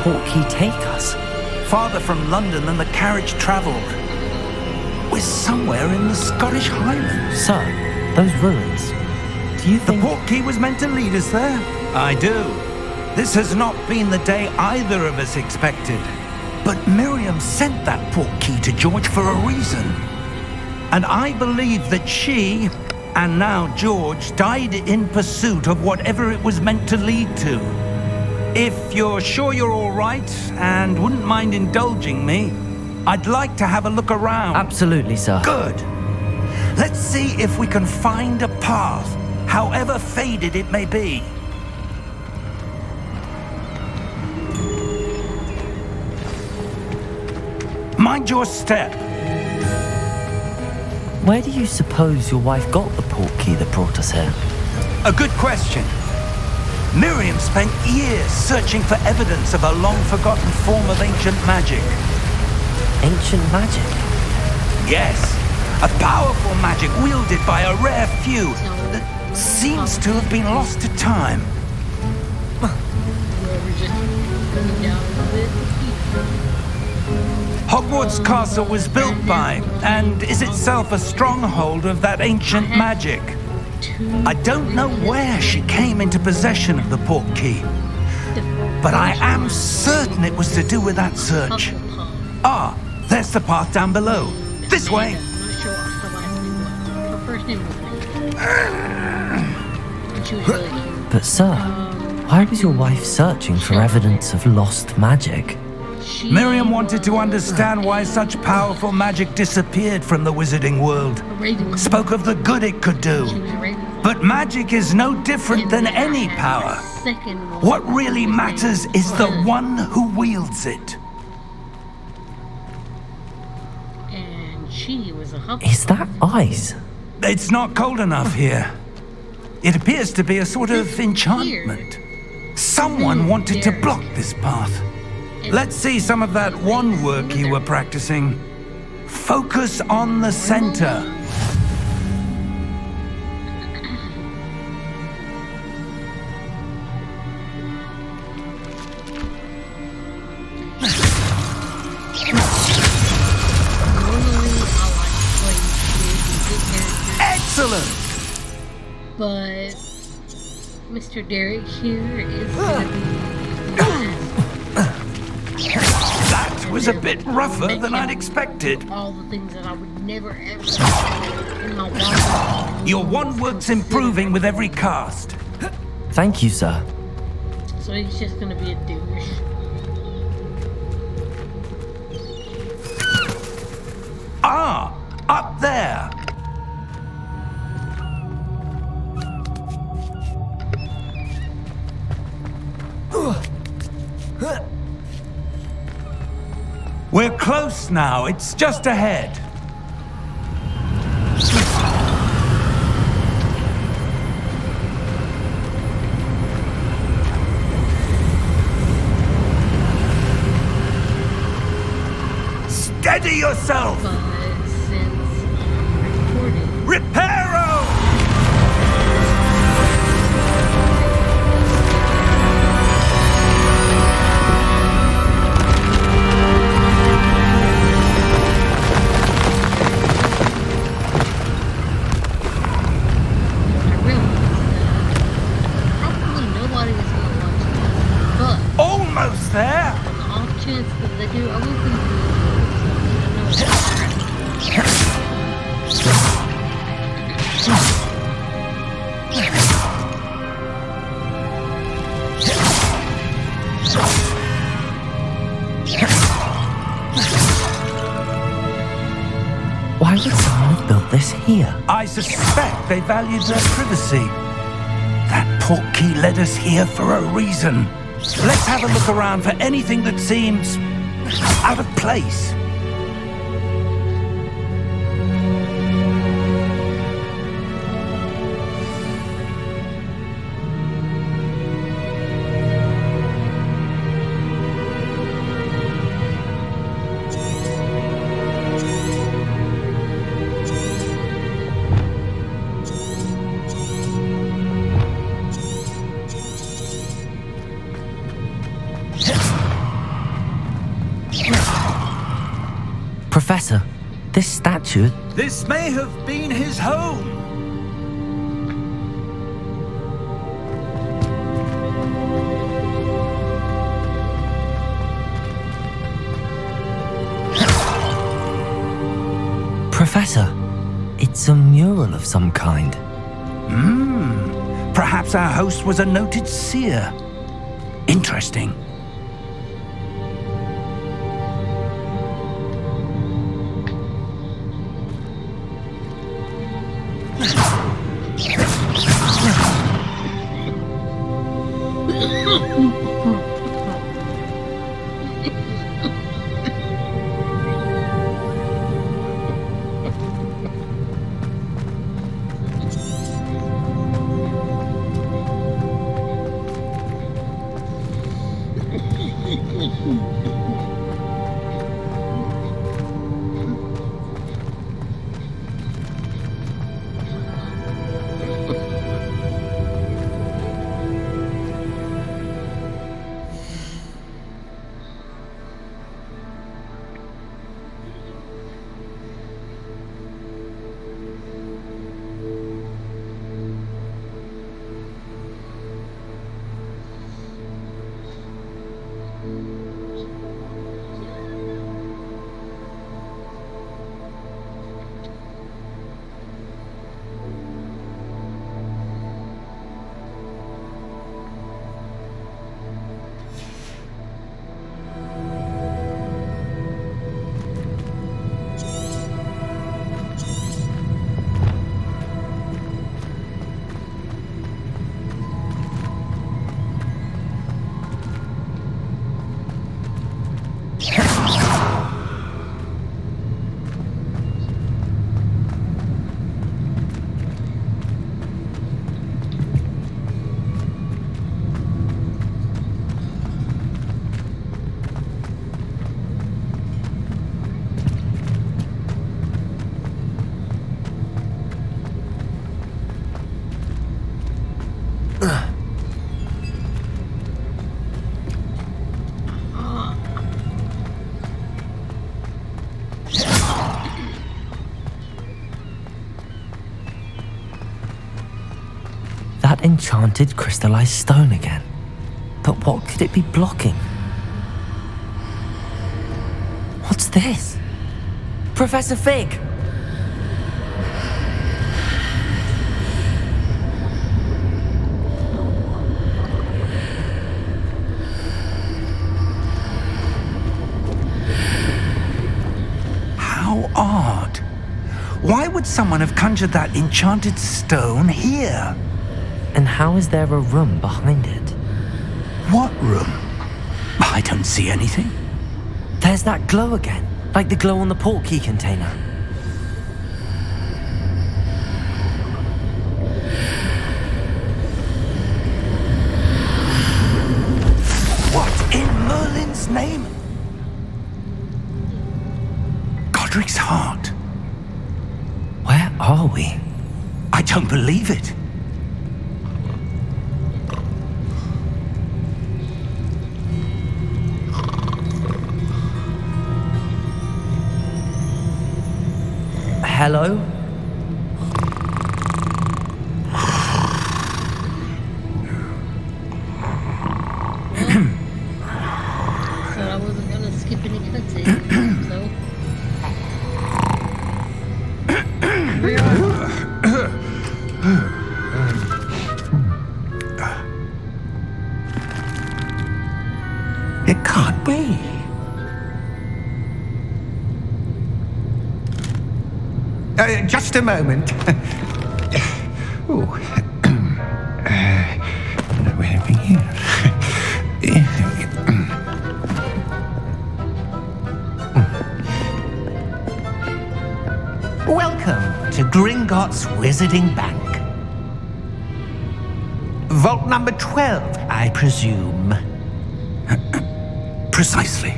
portkey take us? Farther from London than the carriage travelled. We're somewhere in the Scottish Highlands. Sir, those ruins. Do you The think... portkey was meant to lead us there? I do. This has not been the day either of us expected. But Miriam sent that portkey to George for a reason. And I believe that she, and now George, died in pursuit of whatever it was meant to lead to. If you're sure you're all right and wouldn't mind indulging me, I'd like to have a look around. Absolutely, sir. Good. Let's see if we can find a path, however faded it may be. Mind your step. Where do you suppose your wife got the portkey that brought us here? A good question. Miriam spent years searching for evidence of a long-forgotten form of ancient magic. Ancient magic? Yes, a powerful magic wielded by a rare few that seems to have been lost to time. Hogwarts Castle was built by, and is itself a stronghold of that ancient magic. I don't know where she came into possession of the portkey, but I am certain it was to do with that search. Ah, there's the path down below. This way. But sir, why was your wife searching for evidence of lost magic? Miriam wanted to understand why such powerful magic disappeared from the wizarding world. Spoke of the good it could do. But magic is no different than any power. What really matters is the one who wields it. Is that ice? It's not cold enough here. It appears to be a sort of enchantment. Someone wanted to block this path. Let's see some of that wand work you were practicing. Focus on the center. Excellent! But Mr. Derek here is gonna be That was a bit rougher than I'd expected. all the things that I would never ever do in my life. Your wand work's improving with every cast. Thank you, sir. So he's just gonna be a douche. Ah, up there. We're close now. It's just ahead. Steady yourself. But since I'm recording, Reparo! I realized that probably nobody is gonna watch this. But Almost there. on the off chance that they do, I will continue. Why would someone have built this here? I suspect they valued their privacy. That portkey led us here for a reason. Let's have a look around for anything that seems out of place. Professor, this statue... This may have been his home. Professor, it's a mural of some kind. Perhaps our host was a noted seer. Interesting. That enchanted crystallized stone again. But what could it be blocking? What's this? Professor Fig! How odd. Why would someone have conjured that enchanted stone here? And how is there a room behind it? What room? I don't see anything. There's that glow again, like the glow on the portkey container. What in Merlin's name? Godric's heart. Where are we? I don't believe it. Hello? So I wasn't gonna skip any cutscenes, so. We are. It can't be. Just a moment. Oh. Where are we here? Welcome to Gringotts Wizarding Bank. Vault number 12, I presume. Precisely.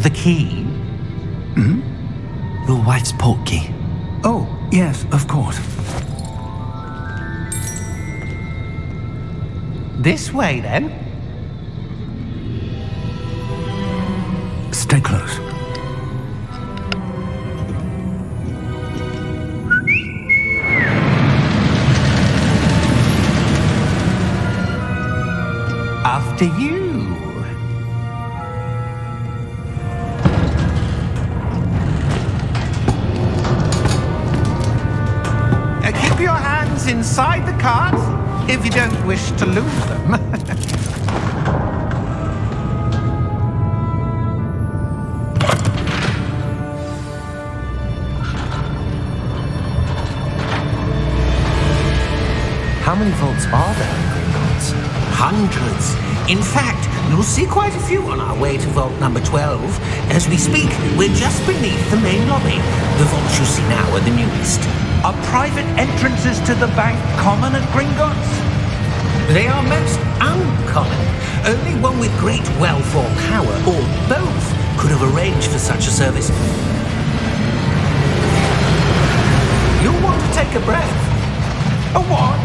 The key? Your wife's portkey. Oh, yes, of course. This way, then. Stay close. After you. Keep your hands inside the cart if you don't wish to lose them. How many vaults are there in Gringotts? Hundreds. In fact, you'll see quite a few on our way to vault number 12. As we speak, we're just beneath the main lobby. The vaults you see now are the newest. Are private entrances to the bank common at Gringotts? They are most uncommon. Only one with great wealth or power, or both, could have arranged for such a service. You'll want to take a breath. A what?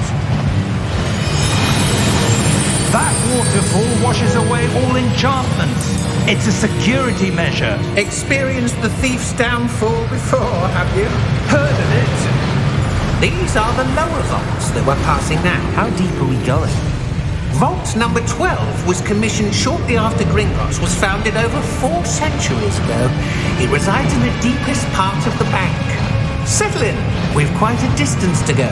That waterfall washes away all enchantments. It's a security measure. Experienced the thief's downfall before, have you? Heard of it? These are the lower vaults that we're passing now. How deep are we going? Vault number 12 was commissioned shortly after Gringotts was founded over 4 centuries ago. It resides in the deepest part of the bank. Settle in. We've quite a distance to go.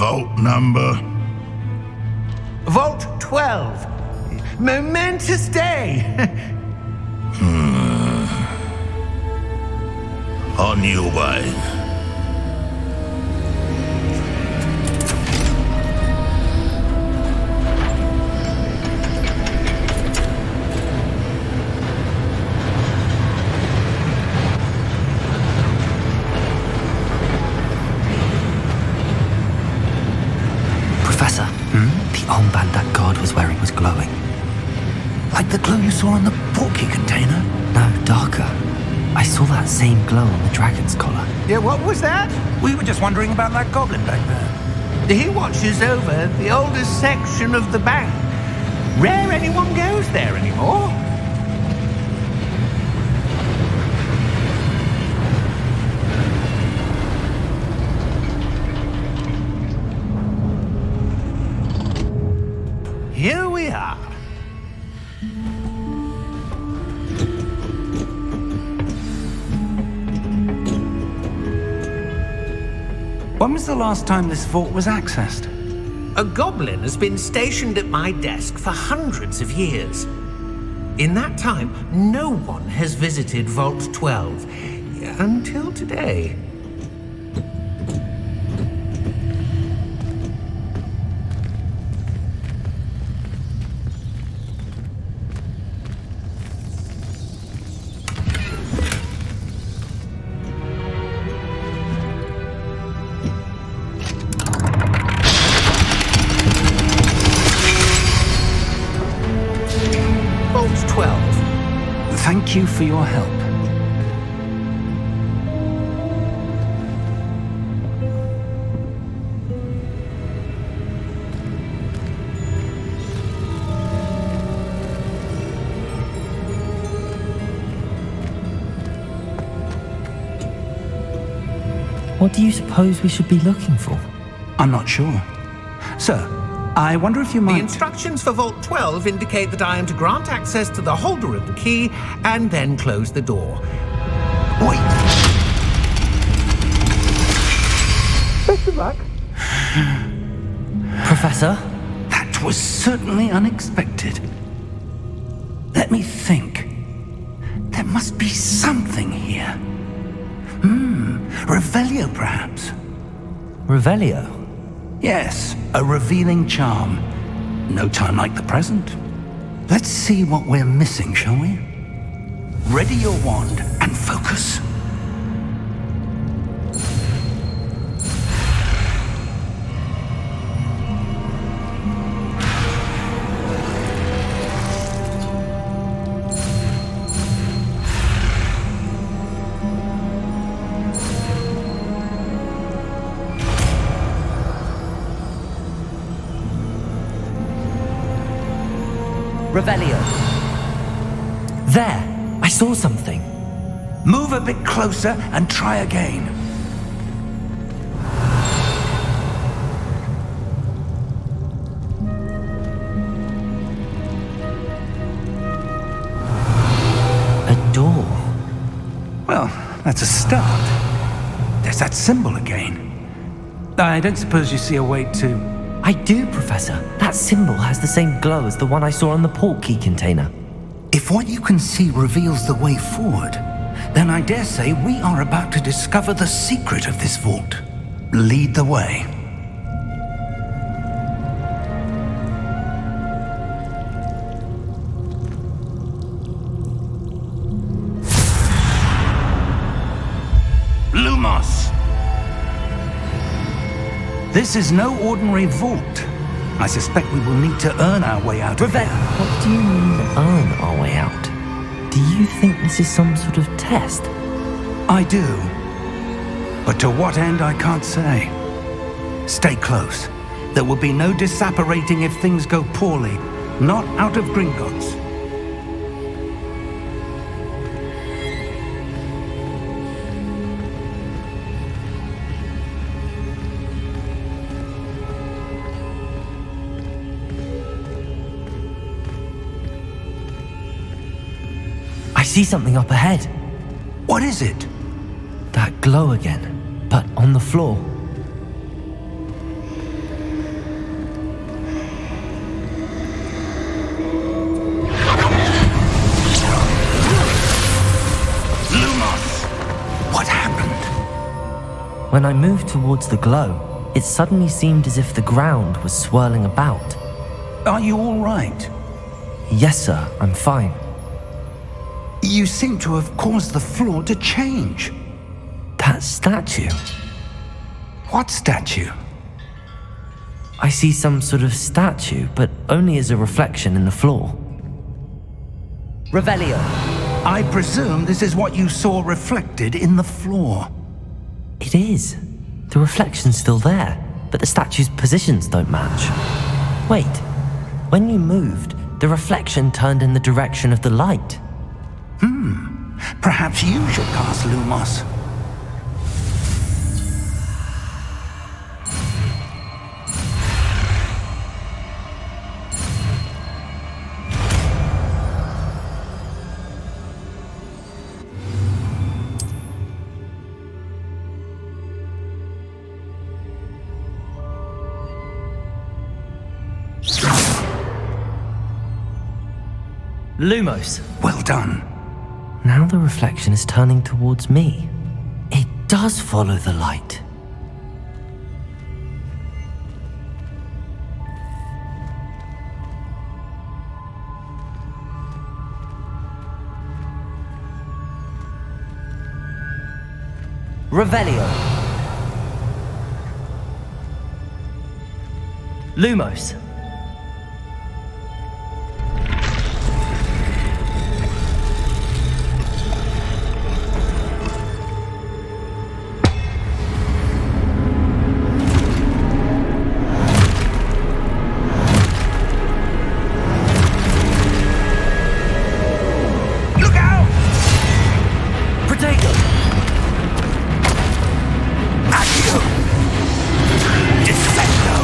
Vault number? Vault 12. Momentous day. On your way. Professor, the armband that guard was wearing was glowing. Like the glow you saw on the portkey container? No, darker. I saw that same glow on the dragon's collar. Yeah, what was that? We were just wondering about that goblin back there. He watches over the oldest section of the bank. Rare anyone goes there anymore. Here we are. When was the last time this vault was accessed? A goblin has been stationed at my desk for hundreds of years. In that time, no one has visited Vault 12 until today. Vault 12. Thank you for your help. What do you suppose we should be looking for? I'm not sure. Sir, I wonder if you The might... instructions for Vault 12 indicate that I am to grant access to the holder of the key and then close the door. Wait. Best of luck. Professor? That was certainly unexpected. Let me think. There must be something here. Revelio, perhaps. Revelio? Yes, a revealing charm. No time like the present. Let's see what we're missing, shall we? Ready your wand and focus. Revelio. There! I saw something. Move a bit closer and try again. A door. Well, that's a start. There's that symbol again. I don't suppose you see a way to... I do, Professor. That symbol has the same glow as the one I saw on the port key container. If what you can see reveals the way forward, then I dare say we are about to discover the secret of this vault. Lead the way. Lumos! This is no ordinary vault. I suspect we will need to earn our way out of here. What do you mean, earn our way out? Do you think this is some sort of test? I do. But to what end, I can't say. Stay close. There will be no disapparating if things go poorly. Not out of Gringotts. I see something up ahead. What is it? That glow again, but on the floor. Lumos! What happened? When I moved towards the glow, it suddenly seemed as if the ground was swirling about. Are you all right? Yes, sir, I'm fine. You seem to have caused the floor to change. That statue. What statue? I see some sort of statue, but only as a reflection in the floor. Revelio. I presume this is what you saw reflected in the floor. It is. The reflection's still there, but the statue's positions don't match. Wait, when you moved, the reflection turned in the direction of the light. Perhaps you should cast Lumos. Lumos. Well done. Now the reflection is turning towards me. It does follow the light. Revelio. Lumos. Accio! Descendo!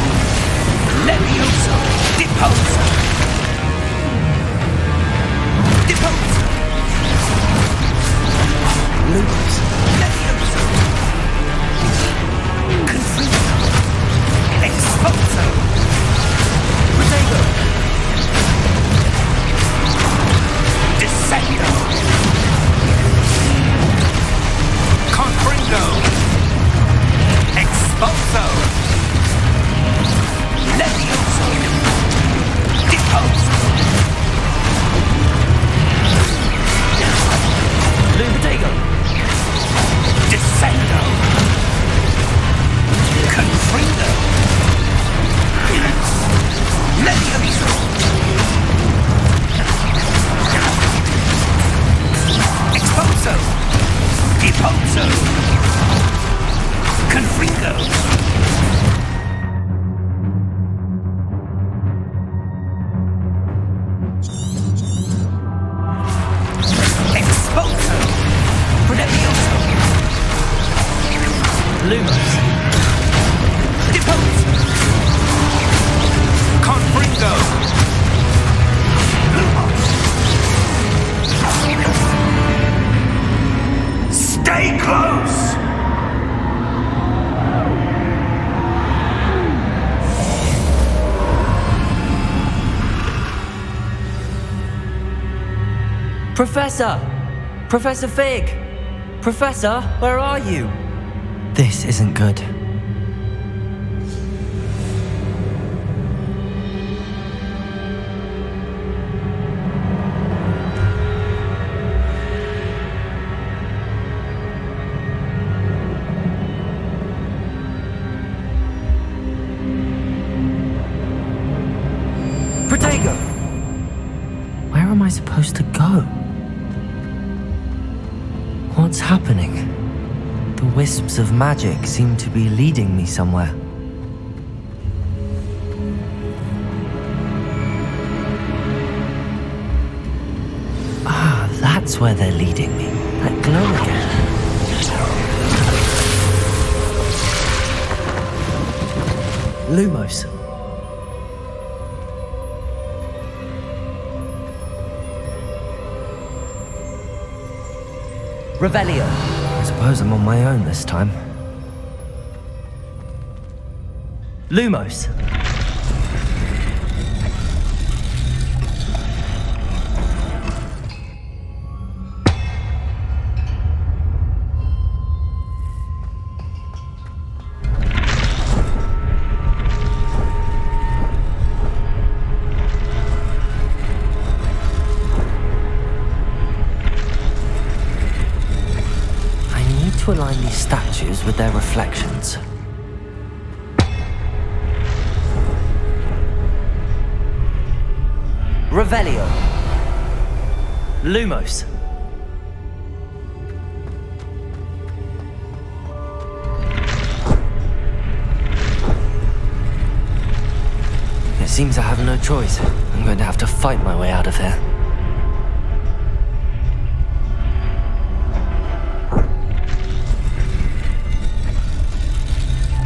Levio Lumos. Depose! Confringo! Stay close! Professor! Professor Fig! Professor, where are you? This isn't good. Protego! Where am I supposed to go? What's happening? The wisps of magic seem to be leading me somewhere. Ah, that's where they're leading me. That glow again. Lumos. Revelio. I suppose I'm on my own this time. Lumos. To align these statues with their reflections. Revelio. Lumos. It seems I have no choice. I'm going to have to fight my way out of here.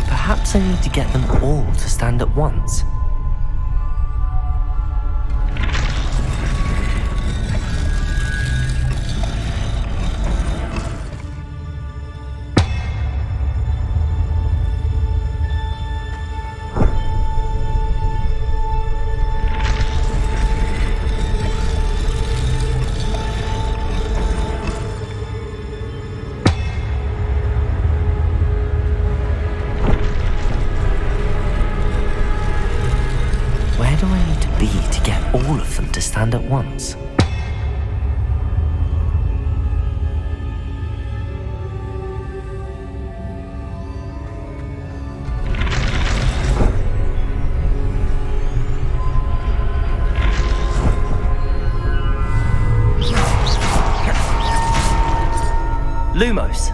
Perhaps I need to get them all to stand at once. All of them to stand at once. Lumos.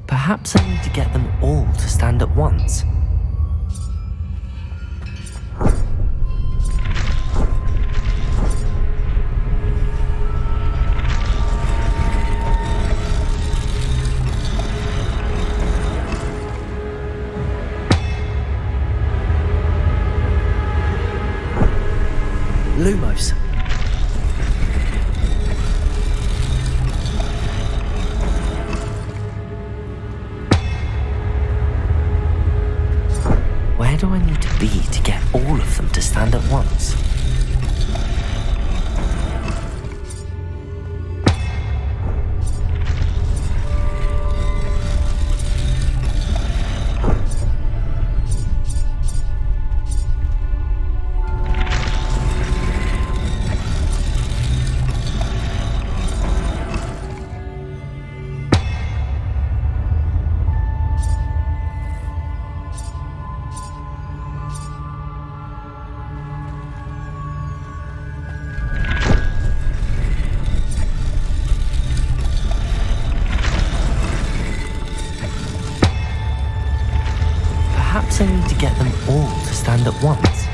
Perhaps I need to get them all to stand at once. Lumos. necessary to get them all to stand at once?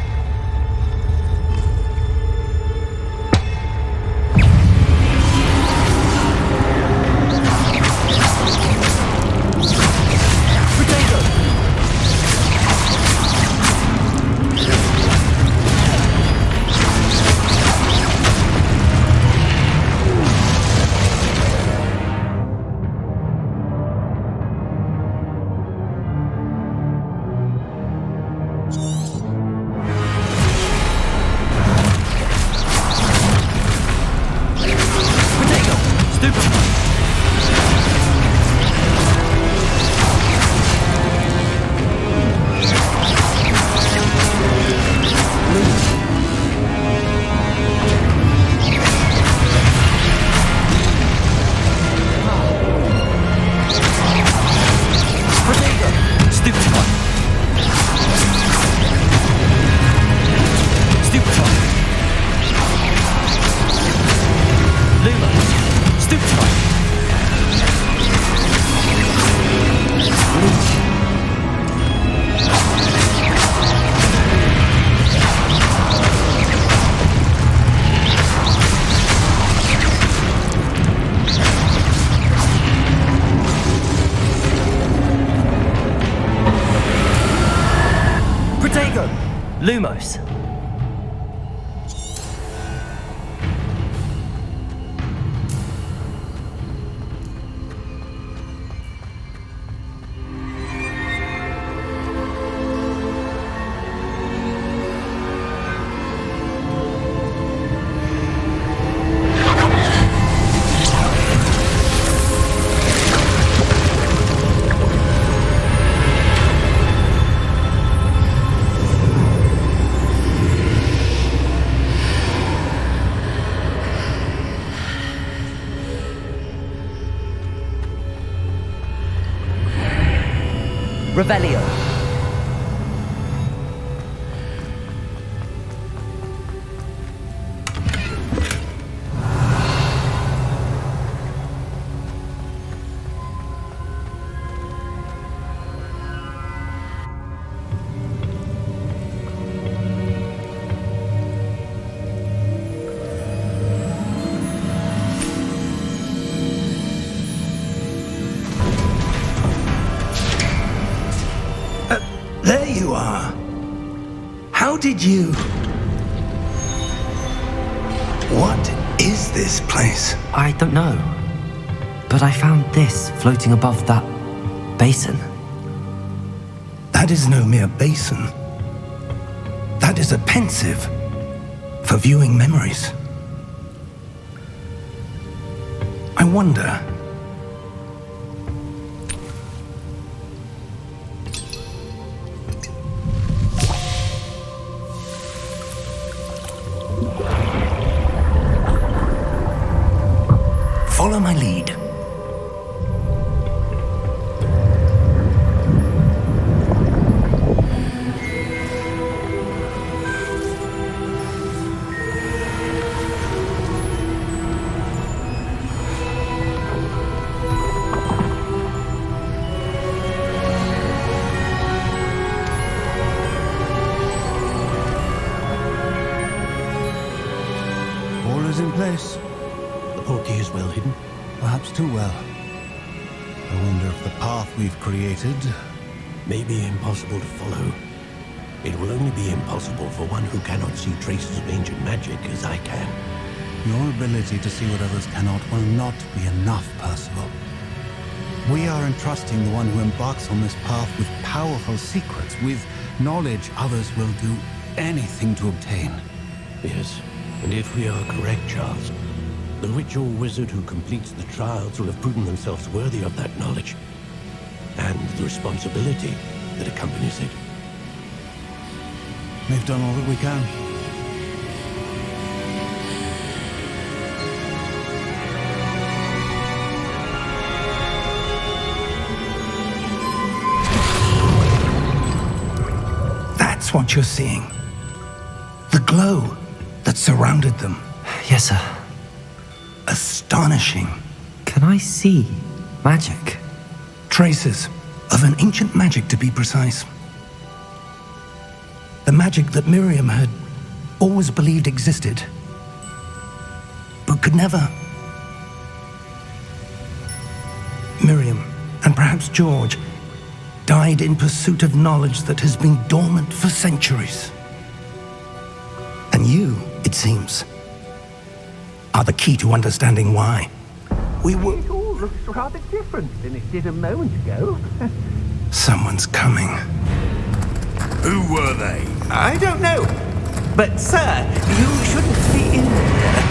Lumos. Revelio. There you are. How did you... What is this place? I don't know. But I found this floating above that basin. That is no mere basin. That is a pensive for viewing memories. I wonder... Follow my lead. All is in place. The portkey is well hidden. Perhaps too well. I wonder if the path we've created... May be impossible to follow. It will only be impossible for one who cannot see traces of ancient magic as I can. Your ability to see what others cannot will not be enough, Percival. We are entrusting the one who embarks on this path with powerful secrets, with knowledge others will do anything to obtain. Yes, and if we are correct, Charles, the witch or wizard who completes the trials will have proven themselves worthy of that knowledge, and the responsibility that accompanies it. We've done all that we can. That's what you're seeing. The glow that surrounded them. Yes, sir. Astonishing. Can I see magic? Traces of an ancient magic, to be precise. magic that Miriam had always believed existed, but could never. Miriam, and perhaps George, died in pursuit of knowledge that has been dormant for centuries. And you, it seems, are the key to understanding why. It all looks rather different than it did a moment ago. Someone's coming. Who were they? I don't know. But, sir, you shouldn't be in there.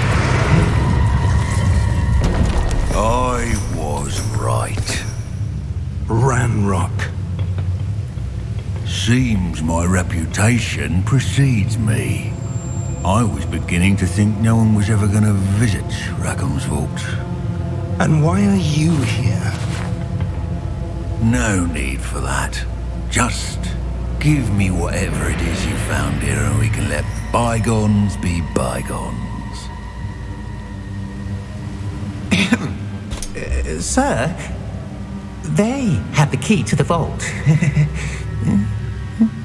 I was right. Ranrock. Seems my reputation precedes me. I was beginning to think no one was ever going to visit Rackham's vault. And why are you here? No need for that. Just give me whatever it is you found here and we can let bygones be bygones. Sir, they had the key to the vault.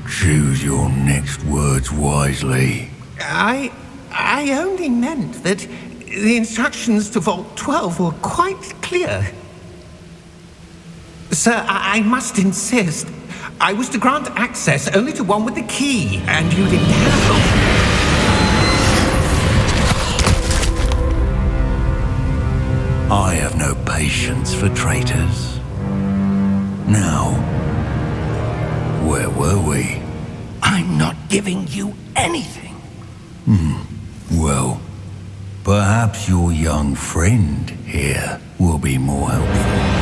Choose your next words wisely. I only meant that the instructions to Vault 12 were quite clear. Sir, I must insist. I was to grant access only to one with the key, and you didn't have. I have no patience for traitors. Now, where were we? I'm not giving you anything. Well, perhaps your young friend here will be more helpful.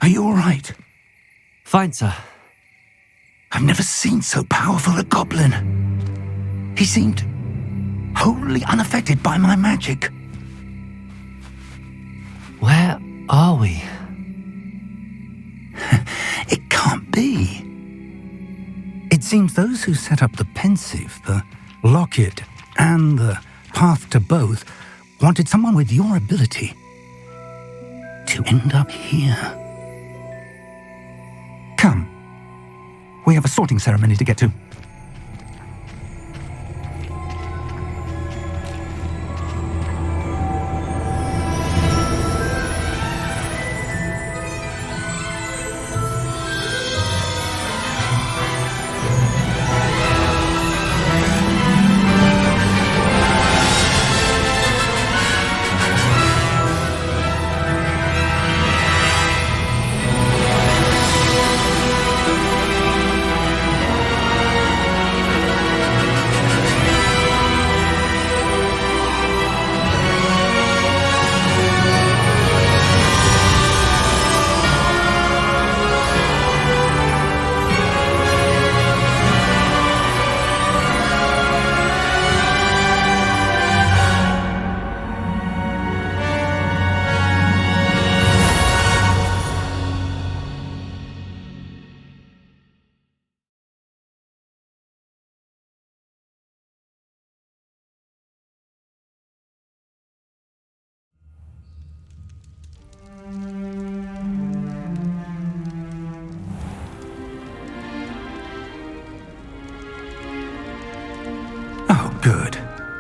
Are you all right? Fine, sir. I've never seen so powerful a goblin. He seemed wholly unaffected by my magic. Where are we? It can't be. It seems those who set up the pensive, the locket, and the path to both wanted someone with your ability to end up here. Come. We have a sorting ceremony to get to.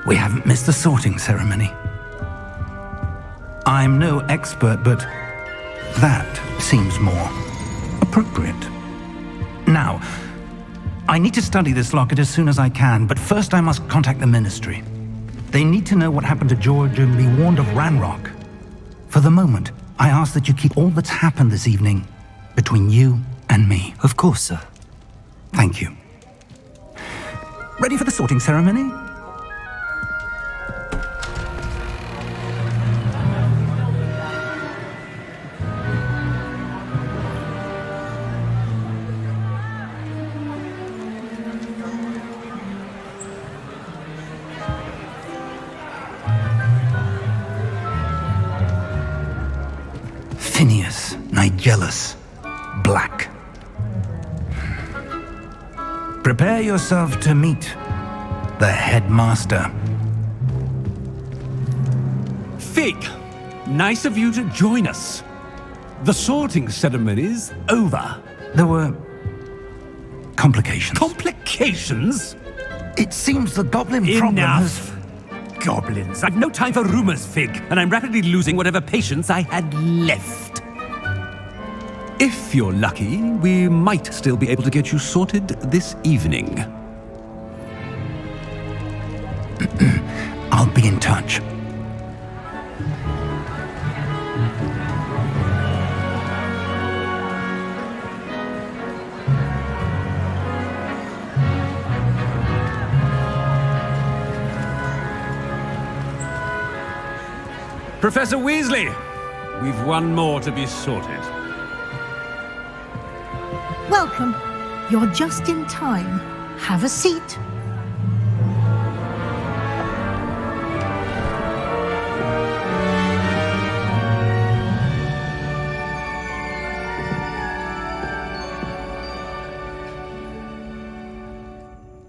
We haven't missed the sorting ceremony. I I'm no expert, but that seems more appropriate. Now, I need to study this locket as soon as I can, but first I must contact the Ministry. They need to know what happened to George and be warned of Ranrock. For the moment, I ask that you keep all that's happened this evening between you and me. Of course, sir. Thank you. Ready for the sorting ceremony? Phineas Nigellus Black. Prepare yourself to meet the headmaster. Fig, nice of you to join us. The sorting ceremony's over. There were complications. Complications? It seems the goblin problem has... Enough. Goblins. I've no time for rumors, Fig, and I'm rapidly losing whatever patience I had left. If you're lucky, we might still be able to get you sorted this evening. I'll be in touch. Professor Weasley, we've one more to be sorted. Welcome. You're just in time. Have a seat.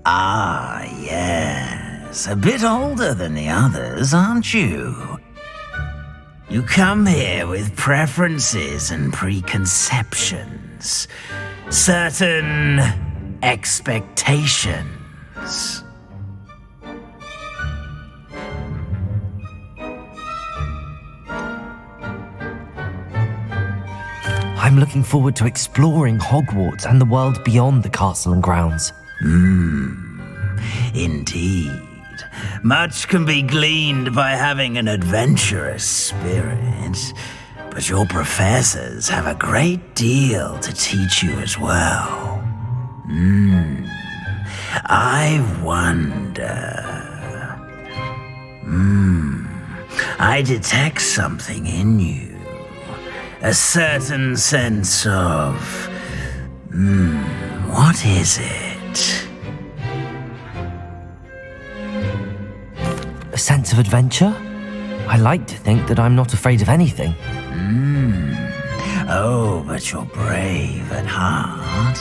Ah, yes. A bit older than the others, aren't you? You come here with preferences and preconceptions. Certain expectations. I'm looking forward to exploring Hogwarts and the world beyond the castle and grounds. Indeed. Much can be gleaned by having an adventurous spirit, but your professors have a great deal to teach you as well. I wonder... I detect something in you. A certain sense of... what is it? A sense of adventure? I like to think that I'm not afraid of anything. Oh, but you're brave at heart.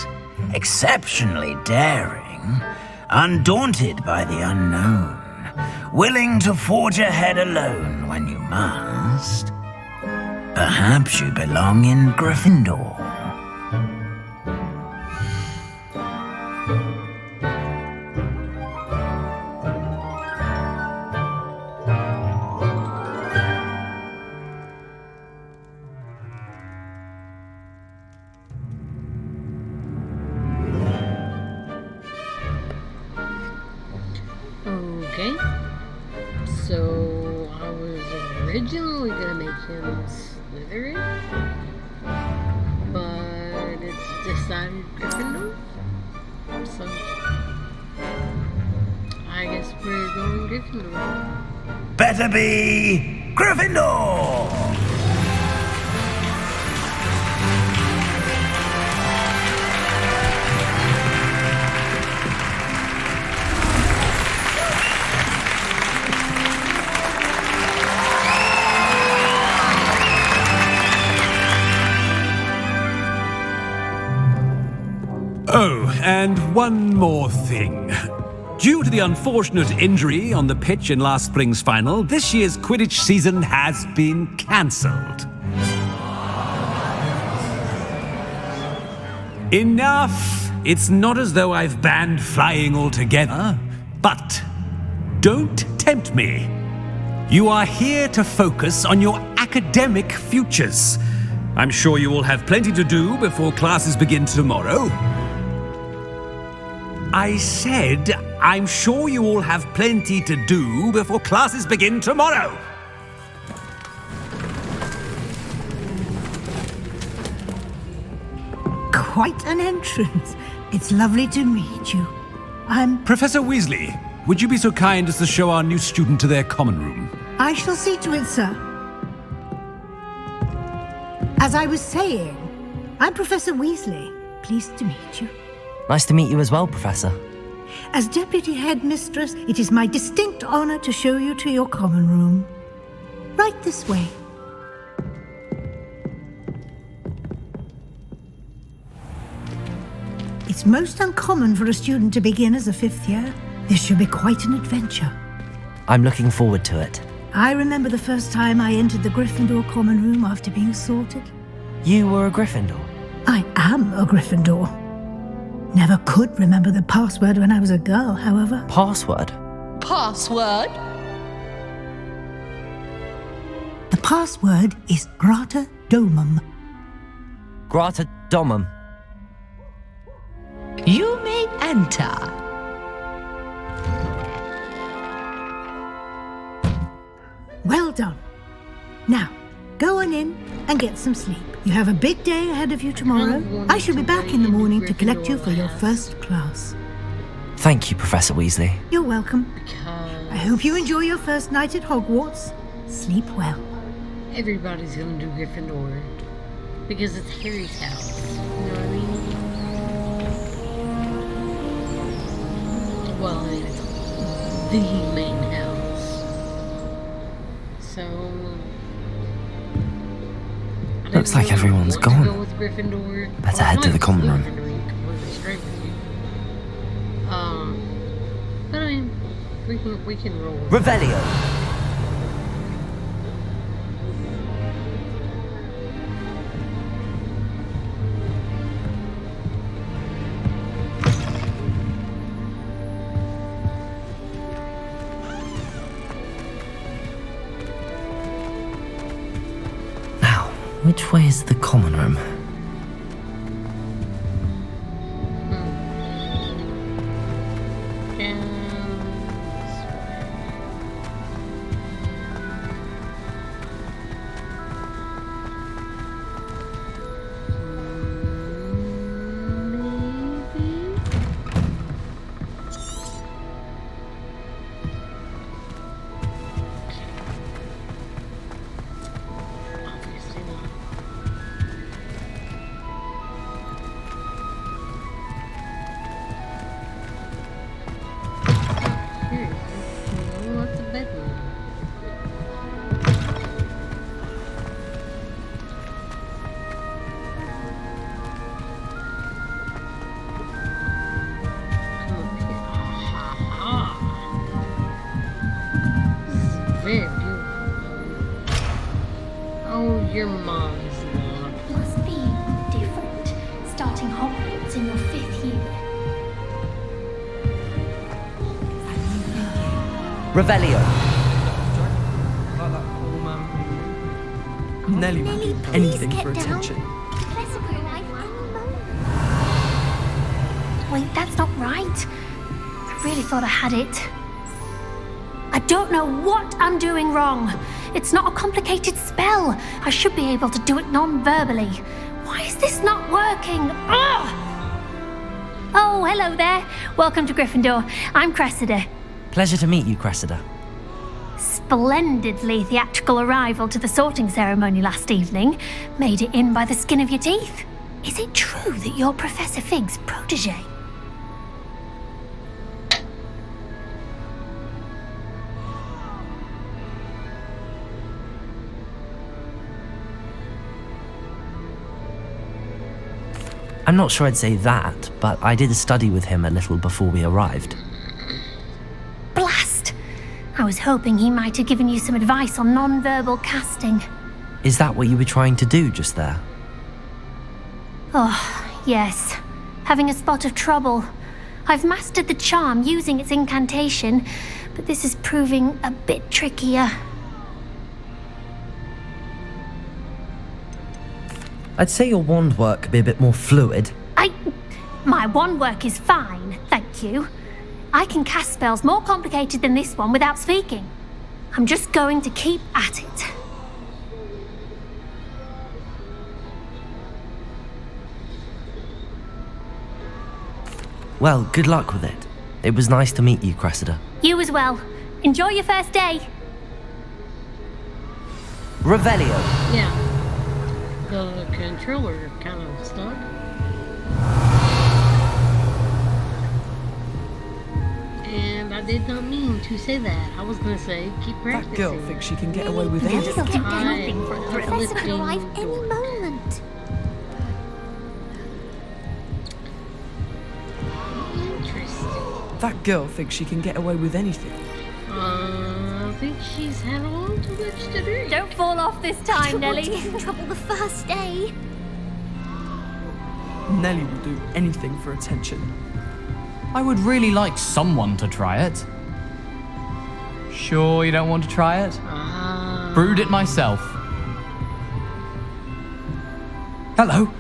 Exceptionally daring. Undaunted by the unknown. Willing to forge ahead alone when you must. Perhaps you belong in Gryffindor. Okay. So I was originally gonna make him Slytherin, but it's decided Gryffindor. So I guess we're going Gryffindor. Better be Gryffindor! Oh, and one more thing. Due to the unfortunate injury on the pitch in last spring's final, this year's Quidditch season has been cancelled. Enough! It's not as though I've banned flying altogether, but don't tempt me. You are here to focus on your academic futures. I'm sure you will have plenty to do before classes begin tomorrow. I said, I'm sure you all have plenty to do before classes begin tomorrow. Quite an entrance. It's lovely to meet you. I'm... Professor Weasley, would you be so kind as to show our new student to their common room? I shall see to it, sir. As I was saying, I'm Professor Weasley. Pleased to meet you. Nice to meet you as well, Professor. As Deputy Headmistress, it is my distinct honor to show you to your common room. Right this way. It's most uncommon for a student to begin as a fifth year. This should be quite an adventure. I'm looking forward to it. I remember the first time I entered the Gryffindor common room after being sorted. You were a Gryffindor? I am a Gryffindor. Never could remember the password when I was a girl, however. Password? Password? The password is Grata Domum. Grata Domum. You may enter. Well done. Now, go on in and get some sleep. You have a big day ahead of you tomorrow. I shall be back in the morning to collect you for your first class. Thank you, Professor Weasley. You're welcome. I hope you enjoy your first night at Hogwarts. Sleep well. Everybody's gonna do Gryffindor. Because it's Harry's house. You know what I mean? Well, it's the main house. So... Looks like everyone's gone. Go with Gryffindor. Better head to the common room. But I mean, we can roll. Revelio! Which way is the common room? Very beautiful. Oh, your mom's not. Must be different, starting Hogwarts in your 5th year. Revelio. Nelly would do anything for attention. Wait, that's not right. I really thought I had it. I don't know what I'm doing wrong. It's not a complicated spell. I should be able to do it non-verbally. Why is this not working? Ugh! Oh, hello there. Welcome to Gryffindor. I'm Cressida. Pleasure to meet you, Cressida. Splendidly theatrical arrival to the sorting ceremony last evening. Made it in by the skin of your teeth. Is it true that you're Professor Fig's protege? I'm not sure I'd say that, but I did study with him a little before we arrived. Blast! I was hoping he might have given you some advice on non-verbal casting. Is that what you were trying to do just there? Oh, yes. Having a spot of trouble. I've mastered the charm using its incantation, but this is proving a bit trickier. I'd say your wand work could be a bit more fluid. My wand work is fine, thank you. I can cast spells more complicated than this one without speaking. I'm just going to keep at it. Well, good luck with it. It was nice to meet you, Cressida. You as well. Enjoy your first day. Revelio. Yeah. The controller kind of stuck. And I did not mean to say that. I was gonna say keep practicing. That girl thinks she can get away with Just anything. keep anything for a thrill. Professor could arrive any moment. Interesting. That girl thinks she can get away with anything. I think she's had a little too much to drink. Don't fall off this I time, don't want to Nelly. get in trouble the first day. Nelly will do anything for attention. I would really like someone to try it. Sure you don't want to try it? Brewed it myself. Hello,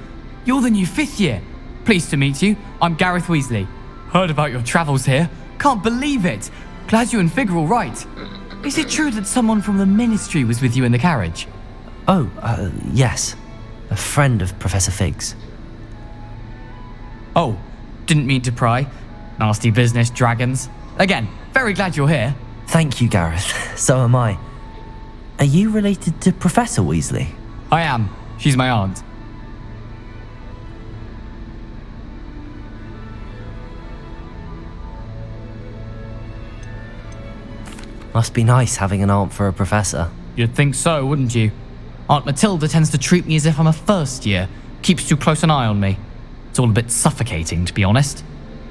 you're the new 5th year. Pleased to meet you. I'm Gareth Weasley. Heard about your travels here. Can't believe it. Glad you and Fig are all right. Is it true that someone from the Ministry was with you in the carriage? Oh, yes. A friend of Professor Fig's. Oh, didn't mean to pry. Nasty business, dragons. Again, very glad you're here. Thank you, Gareth. So am I. Are you related to Professor Weasley? I am. She's my aunt. Must be nice having an aunt for a professor. You'd think so, wouldn't you? Aunt Matilda tends to treat me as if I'm a first year. Keeps too close an eye on me. It's all a bit suffocating, to be honest.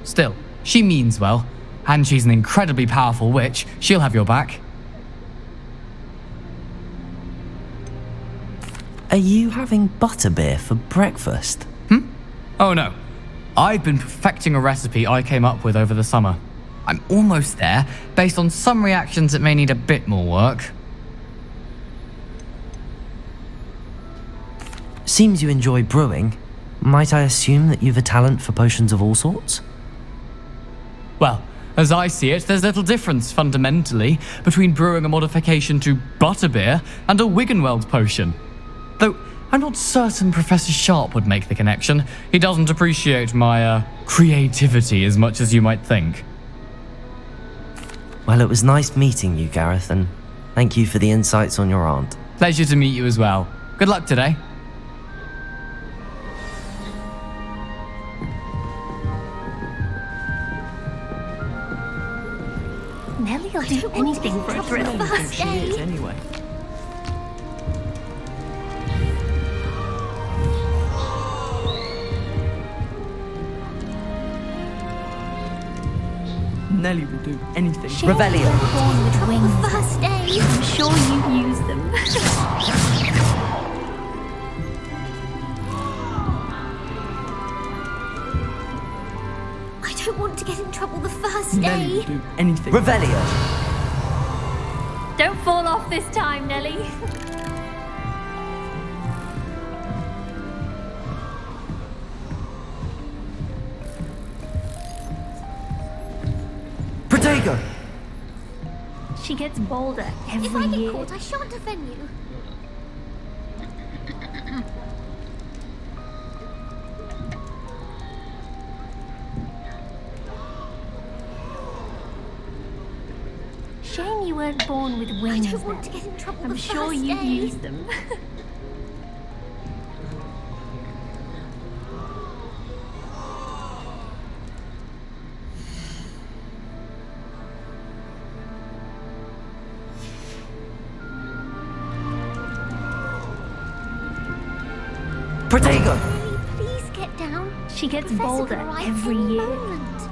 Still, she means well. And she's an incredibly powerful witch. She'll have your back. Are you having butterbeer for breakfast? Oh no. I've been perfecting a recipe I came up with over the summer. I'm almost there, based on some reactions that may need a bit more work. Seems you enjoy brewing. Might I assume that you've a talent for potions of all sorts? Well, as I see it, there's little difference, fundamentally, between brewing a modification to butterbeer and a Wiggenweld potion. Though, I'm not certain Professor Sharp would make the connection. He doesn't appreciate my, creativity as much as you might think. Well, it was nice meeting you, Gareth, and thank you for the insights on your aunt. Pleasure to meet you as well. Good luck today. Nelly'll do anything for a thrill. First She is day. anyway. Nelly will do anything. Revelio. Born with wings. First day. I'm sure you use them. I don't want to get in trouble the first Nelly day. will do anything. Revelio. Don't fall off this time, Nelly. Protego! She gets bolder every If I get year. caught, I shan't offend you. Shame you weren't born with I wings. don't want to Nelly. get in trouble I'm the sure first you day. use them. Protego! Nelly, please get down. She gets Professor bolder could arrive every any year. moment.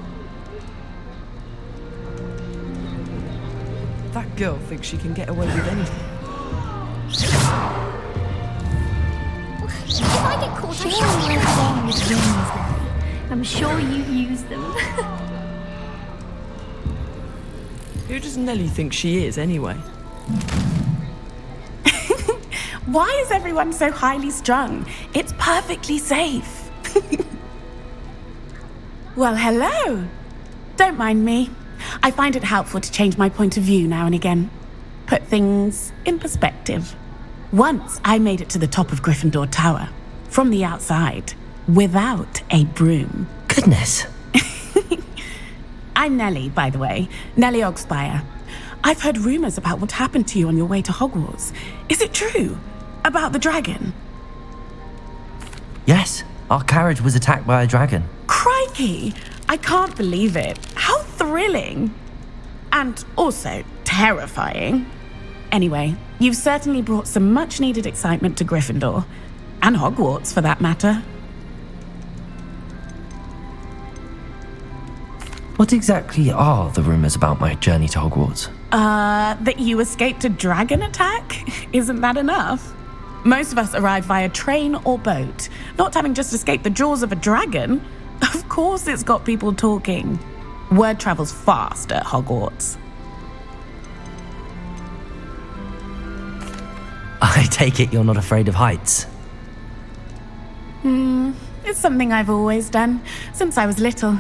That girl thinks she can get away with anything. If I get caught, I Shame shan't you weren't offend born with wings. Nelly. I'm sure you use them. Who does Nelly think she is anyway? Why is everyone so highly strung? It's perfectly safe. Well, hello. Don't mind me. I find it helpful to change my point of view now and again. Put things in perspective. Once I made it to the top of Gryffindor Tower, from the outside, without a broom. Goodness. I'm Nellie, by the way. Nellie Ogspire. I've heard rumors about what happened to you on your way to Hogwarts. Is it true? About the dragon? Yes, our carriage was attacked by a dragon. Crikey! I can't believe it. How thrilling! And also terrifying. Anyway, you've certainly brought some much-needed excitement to Gryffindor. And Hogwarts, for that matter. What exactly are the rumors about my journey to Hogwarts? That you escaped a dragon attack? Isn't that enough? Most of us arrive via train or boat, not having just escaped the jaws of a dragon. Of course it's got people talking. Word travels fast at Hogwarts. I take it you're not afraid of heights. It's something I've always done, since I was little.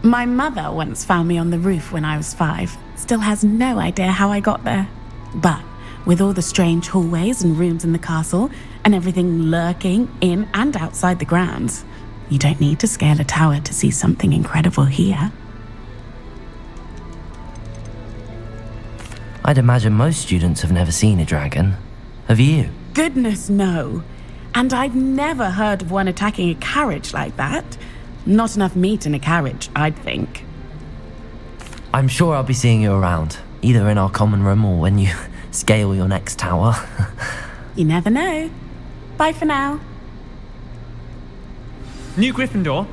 My mother once found me on the roof when I was 5. Still has no idea how I got there. But with all the strange hallways and rooms in the castle, and everything lurking in and outside the grounds, you don't need to scale a tower to see something incredible here. I'd imagine most students have never seen a dragon. Have you? Goodness, no. And I've never heard of one attacking a carriage like that. Not enough meat in a carriage, I'd think. I'm sure I'll be seeing you around, either in our common room or when you scale your next tower. You never know. Bye for now. New Gryffindor.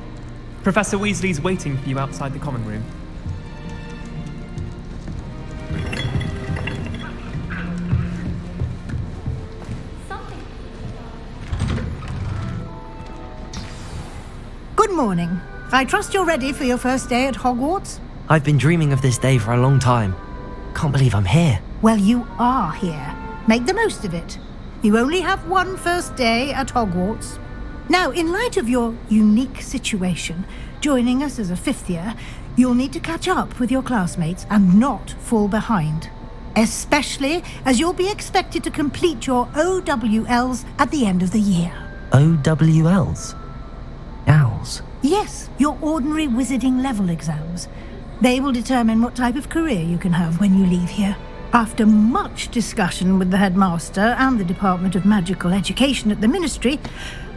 Professor Weasley's waiting for you outside the common room. Good morning. I trust you're ready for your first day at Hogwarts? I've been dreaming of this day for a long time. Can't believe I'm here. Well, you are here. Make the most of it. You only have one first day at Hogwarts. Now, in light of your unique situation, joining us as a 5th year, you'll need to catch up with your classmates and not fall behind. Especially as you'll be expected to complete your OWLs at the end of the year. OWLs? Owls? Yes, your ordinary wizarding level exams. They will determine what type of career you can have when you leave here. After much discussion with the headmaster and the Department of Magical Education at the Ministry,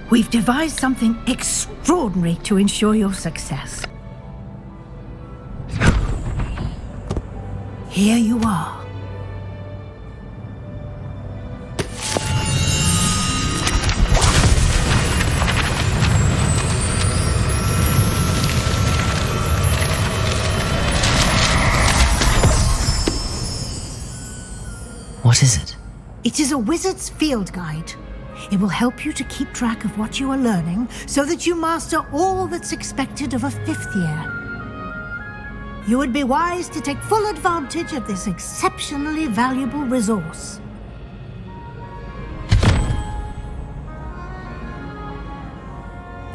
we've devised something extraordinary to ensure your success. Here you are. What is it? It is a wizard's field guide. It will help you to keep track of what you are learning so that you master all that's expected of a 5th year. You would be wise to take full advantage of this exceptionally valuable resource.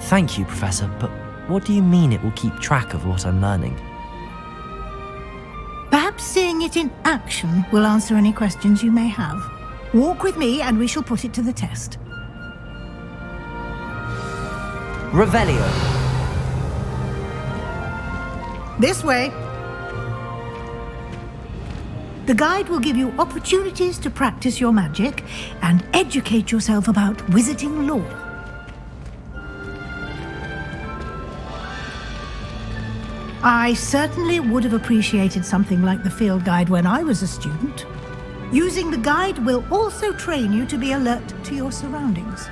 Thank you, Professor, but what do you mean it will keep track of what I'm learning? Perhaps seeing it in action will answer any questions you may have. Walk with me and we shall put it to the test. Revelio. This way. The guide will give you opportunities to practice your magic and educate yourself about wizarding lore. I certainly would have appreciated something like the field guide when I was a student. Using the guide will also train you to be alert to your surroundings.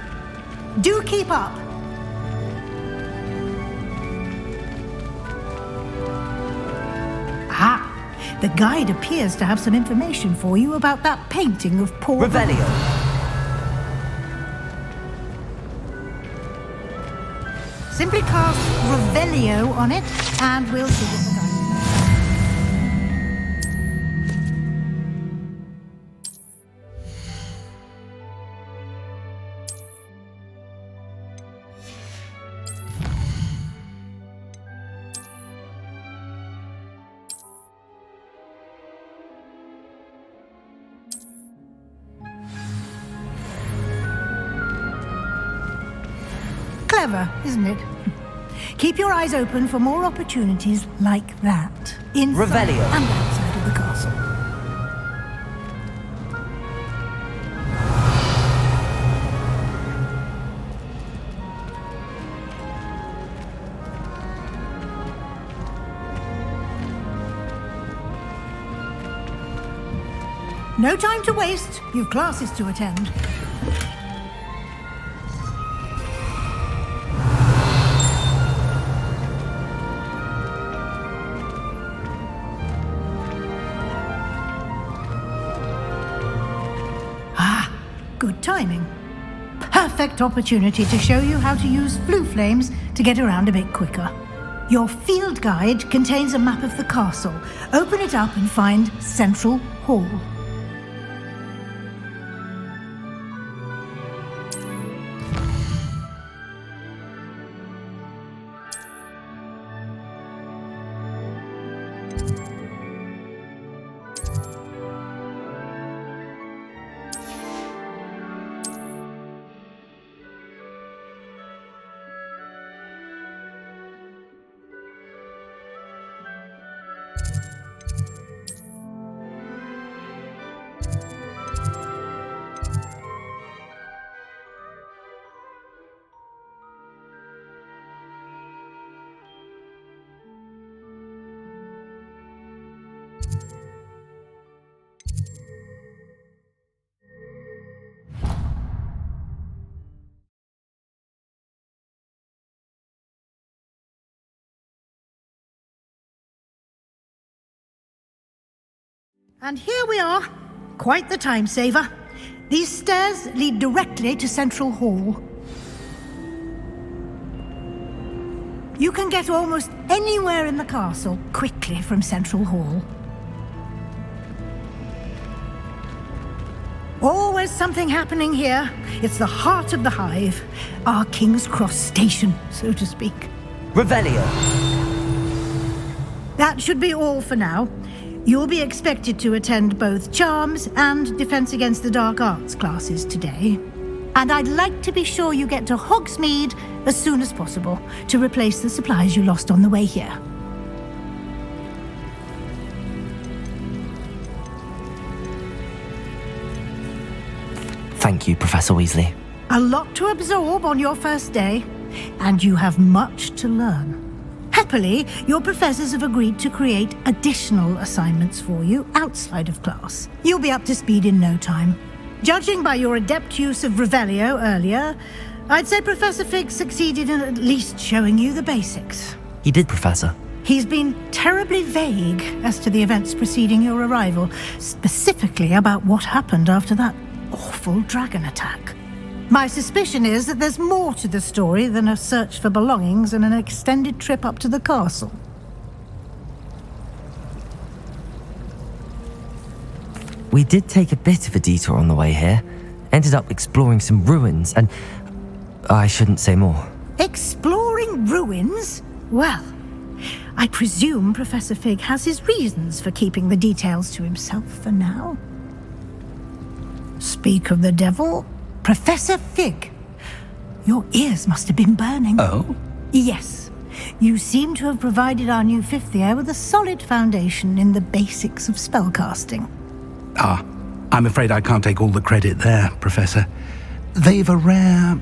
Do keep up! Ah, the guide appears to have some information for you about that painting of poor... Revelio. Simply cast Revelio on it, and we'll see what the guide clever, isn't it? Keep your eyes open for more opportunities like that. Inside Revelio. and outside of the castle. No time to waste. You've classes to attend. Good timing. Perfect opportunity to show you how to use flue flames to get around a bit quicker. Your field guide contains a map of the castle. Open it up and find Central Hall. And here we are. Quite the time saver. These stairs lead directly to Central Hall. You can get almost anywhere in the castle quickly from Central Hall. Always something happening here. It's the heart of the hive. Our King's Cross station, so to speak. Revelio. That should be all for now. You'll be expected to attend both Charms and Defense Against the Dark Arts classes today. And I'd like to be sure you get to Hogsmeade as soon as possible to replace the supplies you lost on the way here. Thank you, Professor Weasley. A lot to absorb on your first day, and you have much to learn. Happily, your professors have agreed to create additional assignments for you outside of class. You'll be up to speed in no time. Judging by your adept use of Revelio earlier, I'd say Professor Fig succeeded in at least showing you the basics. He did, Professor. He's been terribly vague as to the events preceding your arrival, specifically about what happened after that awful dragon attack. My suspicion is that there's more to the story than a search for belongings and an extended trip up to the castle. We did take a bit of a detour on the way here. Ended up exploring some ruins and... I shouldn't say more. Exploring ruins? Well, I presume Professor Fig has his reasons for keeping the details to himself for now. Speak of the devil... Professor Fig, your ears must have been burning. Oh? Yes. You seem to have provided our new fifth year with a solid foundation in the basics of spellcasting. I'm afraid I can't take all the credit there, Professor. They've a rare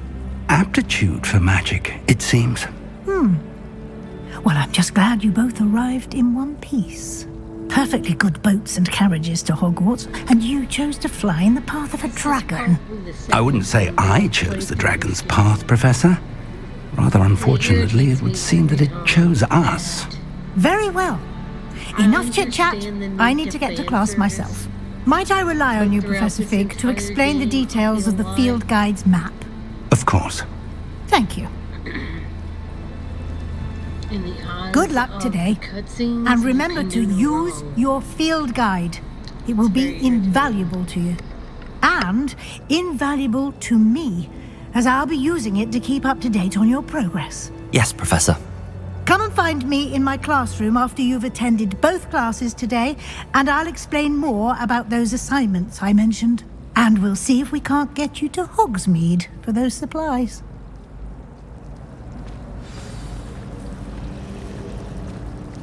aptitude for magic, it seems. Well, I'm just glad you both arrived in one piece. Perfectly good boats and carriages to Hogwarts, and you chose to fly in the path of a dragon. I wouldn't say I chose the dragon's path, Professor. Rather unfortunately, it would seem that it chose us. Very well. Enough chit-chat. I need to get to class myself. Might I rely on you, Professor Fig, to explain the details of the field guide's map? Of course. Thank you. Good luck today, and remember to use your field guide. It will be invaluable to you, and invaluable to me, as I'll be using it to keep up to date on your progress. Yes, Professor. Come and find me in my classroom after you've attended both classes today, and I'll explain more about those assignments I mentioned. And we'll see if we can't get you to Hogsmeade for those supplies.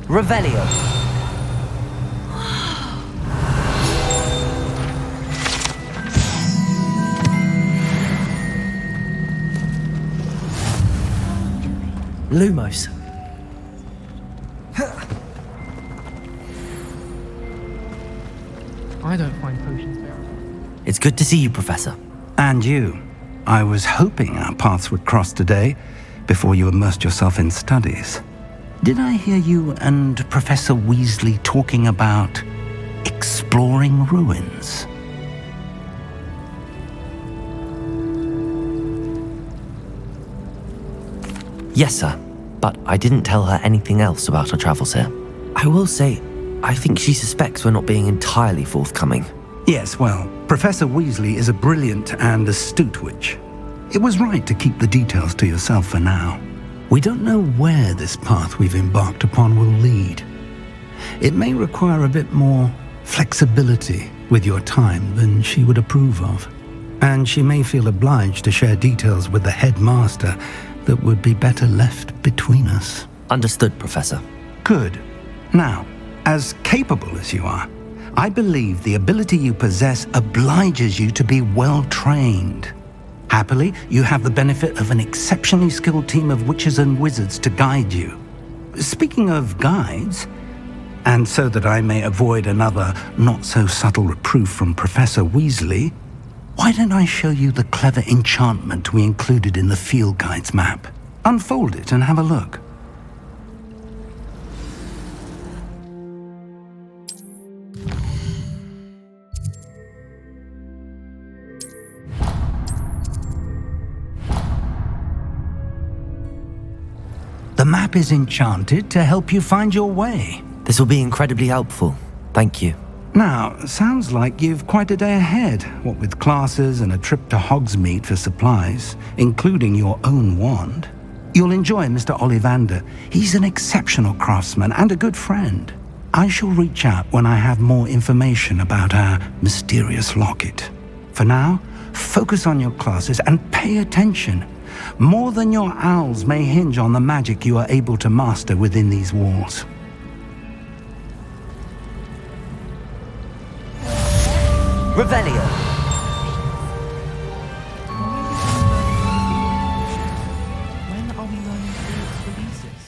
Revelio. Lumos. I don't find potions very hard. It's good to see you, Professor. And you. I was hoping our paths would cross today, before you immersed yourself in studies. Did I hear you and Professor Weasley talking about exploring ruins? Yes, sir. But I didn't tell her anything else about our travels here. I will say, I think she suspects we're not being entirely forthcoming. Yes, well, Professor Weasley is a brilliant and astute witch. It was right to keep the details to yourself for now. We don't know where this path we've embarked upon will lead. It may require a bit more flexibility with your time than she would approve of. And she may feel obliged to share details with the headmaster that would be better left between us. Understood, Professor. Good. Now, as capable as you are, I believe the ability you possess obliges you to be well trained. Happily, you have the benefit of an exceptionally skilled team of witches and wizards to guide you. Speaking of guides, and so that I may avoid another not-so-subtle reproof from Professor Weasley, why don't I show you the clever enchantment we included in the field guide's map? Unfold it and have a look. The map is enchanted to help you find your way. This will be incredibly helpful. Thank you. Now, sounds like you've quite a day ahead, what with classes and a trip to Hogsmeade for supplies, including your own wand. You'll enjoy Mr. Ollivander. He's an exceptional craftsman and a good friend. I shall reach out when I have more information about our mysterious locket. For now, focus on your classes and pay attention. More than your owls may hinge on the magic you are able to master within these walls. Revelio. When are we learning Hogwarts releases?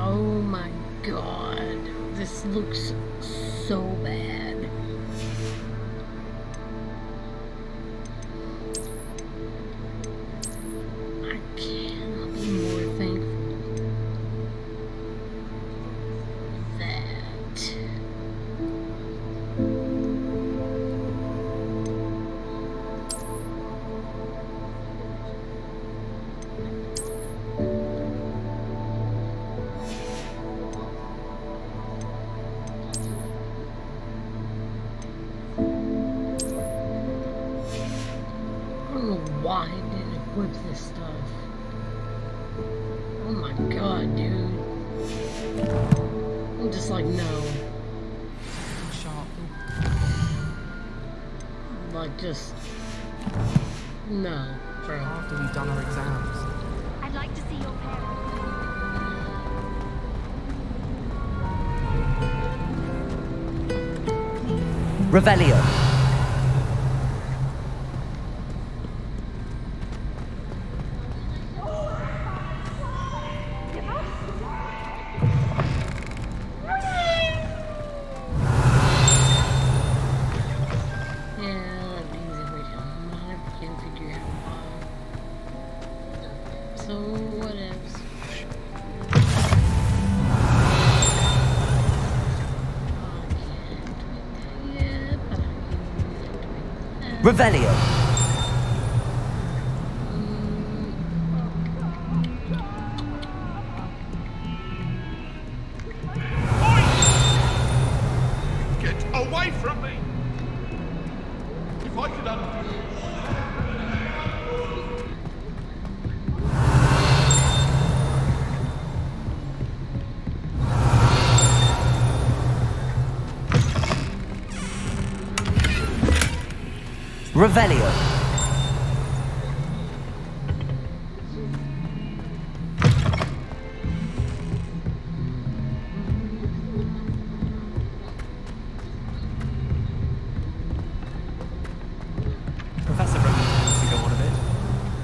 Oh my god. This looks so bad. I cannot be more thankful that this stuff. Oh my god, dude. I'm just like, no. Like, just... no, bro. After we've done our exams. I'd like to see your parents. Revelio. Revelio. Get away from me! If I could undo... Revelio. Professor Rowan wants to go on a bit.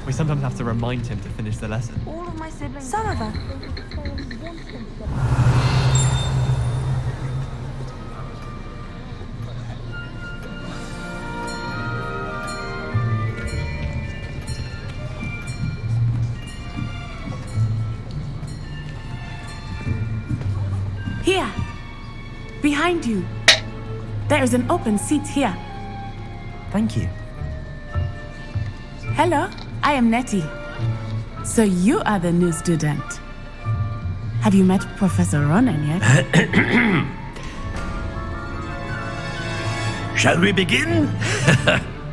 We sometimes have to remind him to finish the lesson. All of my siblings. Some of us. Here! Behind you! There is an open seat here. Thank you. Hello, I am Nettie. So you are the new student. Have you met Professor Ronan yet? Shall we begin?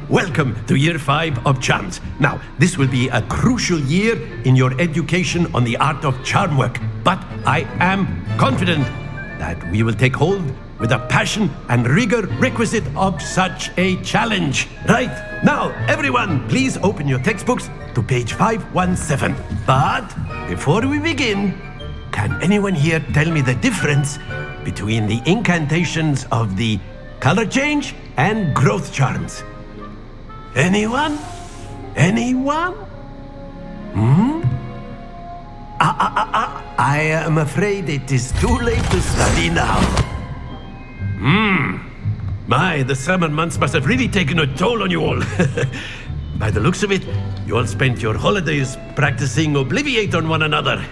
Welcome to Year 5 of Charms. Now, this will be a crucial year in your education on the art of charm work, but I am confident that we will take hold with the passion and rigor requisite of such a challenge. Right, now, everyone, please open your textbooks to page 517. But before we begin, can anyone here tell me the difference between the incantations of the color change and growth charms? Anyone? Anyone? I am afraid it is too late to study now. My, the summer months must have really taken a toll on you all. By the looks of it, you all spent your holidays practicing Obliviate on one another.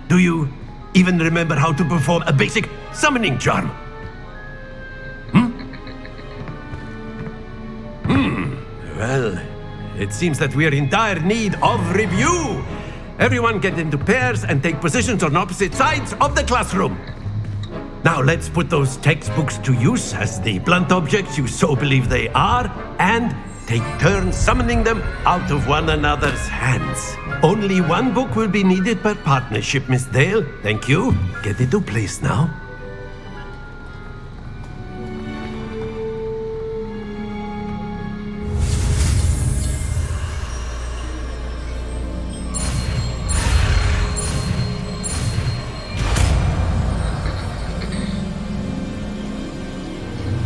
Do you even remember how to perform a basic summoning charm? Well, it seems that we are in dire need of review. Everyone get into pairs and take positions on opposite sides of the classroom. Now let's put those textbooks to use as the blunt objects you so believe they are, and take turns summoning them out of one another's hands. Only one book will be needed per partnership, Miss Dale. Thank you. Get into place now.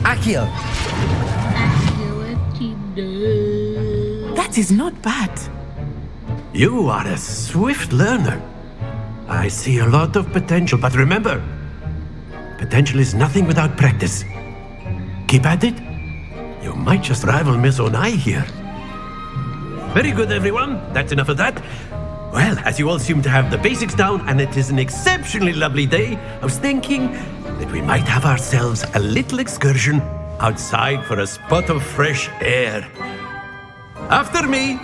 Accio. That is not bad. You are a swift learner. I see a lot of potential, but remember, potential is nothing without practice. Keep at it. You might just rival Miss Onai here. Very good, everyone. That's enough of that. Well, as you all seem to have the basics down, and it is an exceptionally lovely day, I was thinking that we might have ourselves a little excursion outside for a spot of fresh air. After me!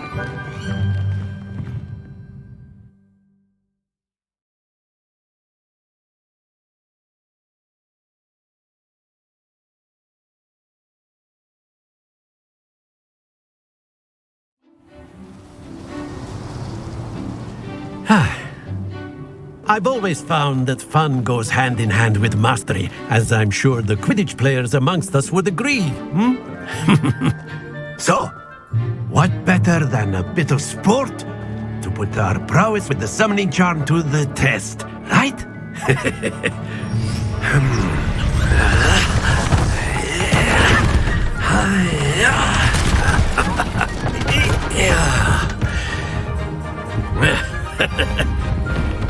I've always found that fun goes hand in hand with mastery, as I'm sure the Quidditch players amongst us would agree. So, what better than a bit of sport to put our prowess with the summoning charm to the test, right?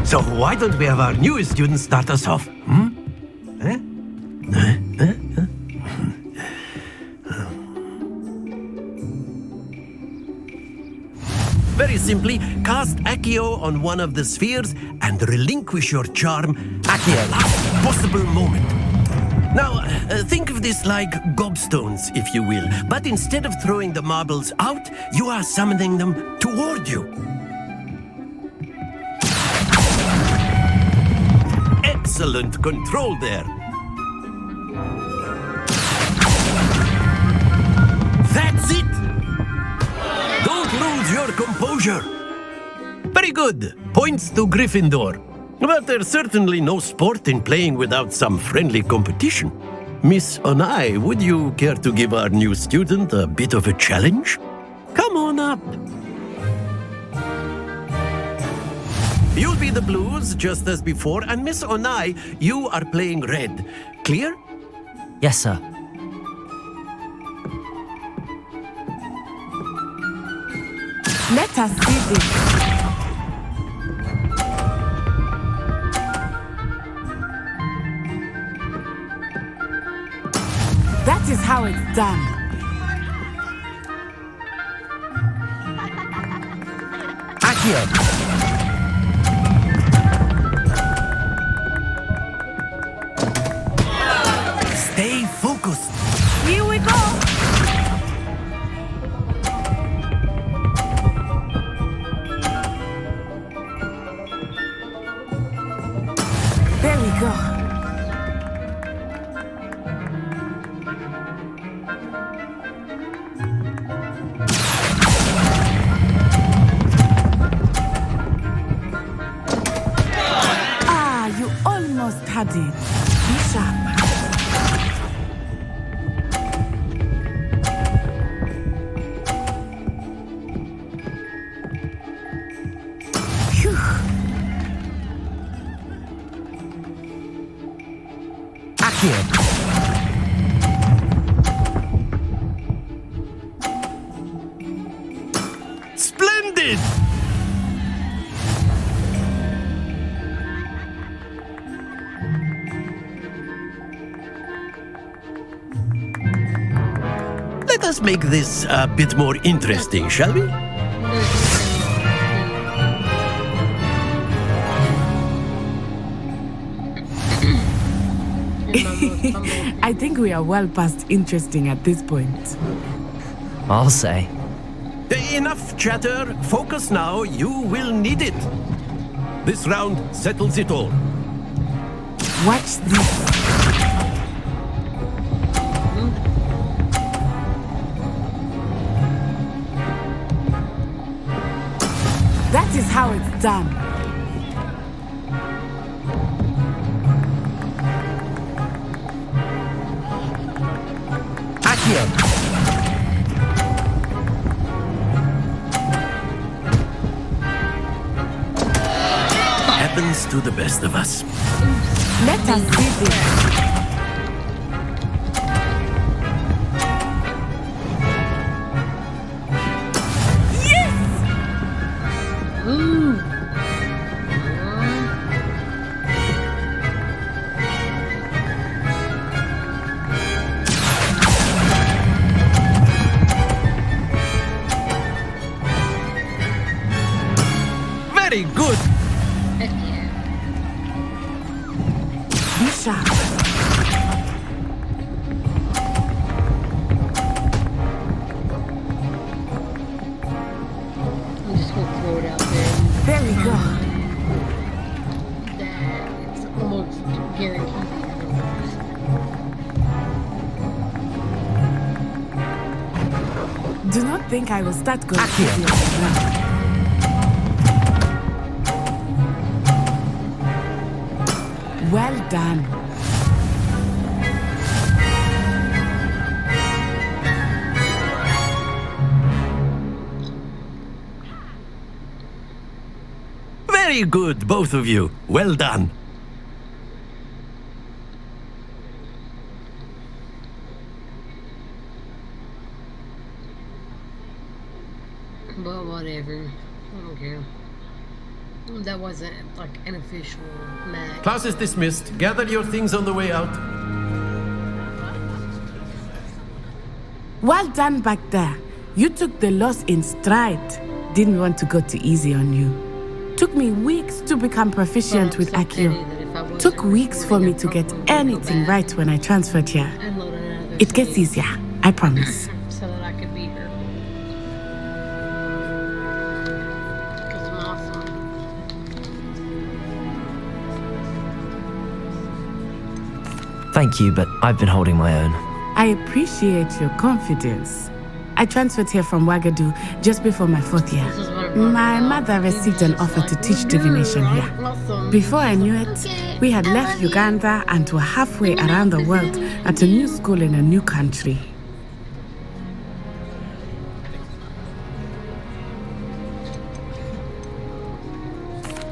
So why don't we have our newest student start us off? Very simply, cast Accio on one of the spheres and relinquish your charm at the last possible moment. Now, think of this like gobstones, if you will, but instead of throwing the marbles out, you are summoning them toward you. Excellent control there. That's it! Don't lose your composure. Very good. Points to Gryffindor. But there's certainly no sport in playing without some friendly competition. Miss Onai, would you care to give our new student a bit of a challenge? Come on up. You'll be the blues, just as before, and Miss Onai, you are playing red. Clear? Yes, sir. Let us see this. That is how it's done. Accio! Stay focused. Here we go. There we go. You almost had it. Be sharp. Phew. Accio! Splendid! Let us make this a bit more interesting, shall we? I think we are well past interesting at this point. I'll say. Enough chatter. Focus now. You will need it. This round settles it all. Watch this. That is how it's done. Accio! Happens to the best of us. Let us see this. Very good. Be sharp. I'm just gonna throw it out there. There we go. That it's almost guaranteed. Do not think I will start going. Well done. Very good, both of you. Well done. But whatever. I don't care. That wasn't like an official match. Class is dismissed. Gather your things on the way out. Well done back there. You took the loss in stride. Didn't want to go too easy on you. Took me weeks to become proficient with Accio. Took weeks for me to get anything right when I transferred here. It gets easier, I promise. So that I could beat her. Because I'm awesome. Thank you, but I've been holding my own. I appreciate your confidence. I transferred here from Wagadu just before my 4th year. My mother received an offer to teach divination here. Before I knew it, we had left Uganda and were halfway around the world at a new school in a new country.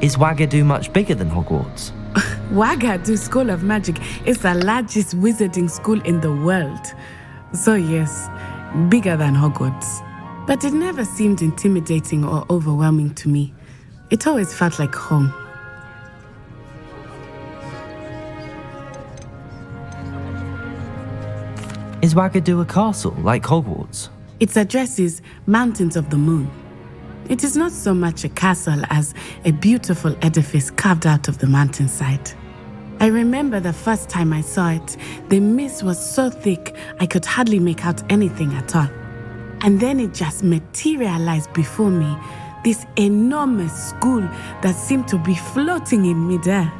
Is Wagadu much bigger than Hogwarts? Wagadu School of Magic is the largest wizarding school in the world. So yes, bigger than Hogwarts. But it never seemed intimidating or overwhelming to me. It always felt like home. Is Wagadu a castle like Hogwarts? Its address is Mountains of the Moon. It is not so much a castle as a beautiful edifice carved out of the mountainside. I remember the first time I saw it, the mist was so thick I could hardly make out anything at all. And then it just materialized before me, this enormous school that seemed to be floating in midair.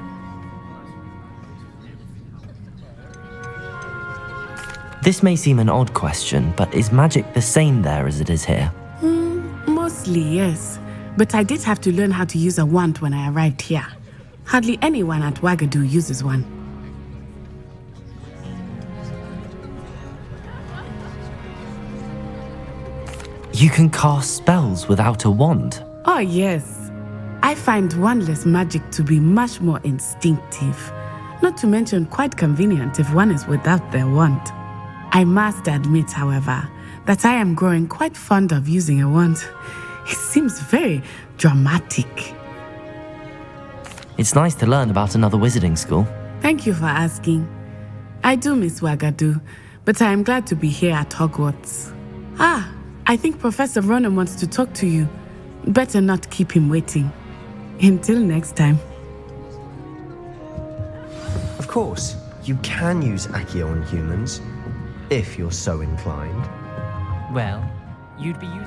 This may seem an odd question, but is magic the same there as it is here? Mostly, yes. But I did have to learn how to use a wand when I arrived here. Hardly anyone at Wagadu uses one. You can cast spells without a wand? Oh, yes. I find wandless magic to be much more instinctive. Not to mention quite convenient if one is without their wand. I must admit, however, that I am growing quite fond of using a wand. It seems very dramatic. It's nice to learn about another wizarding school. Thank you for asking. I do miss Wagadu, but I am glad to be here at Hogwarts. I think Professor Ronan wants to talk to you. Better not keep him waiting. Until next time. Of course, you can use Accio on humans, if you're so inclined. Well, you'd be using...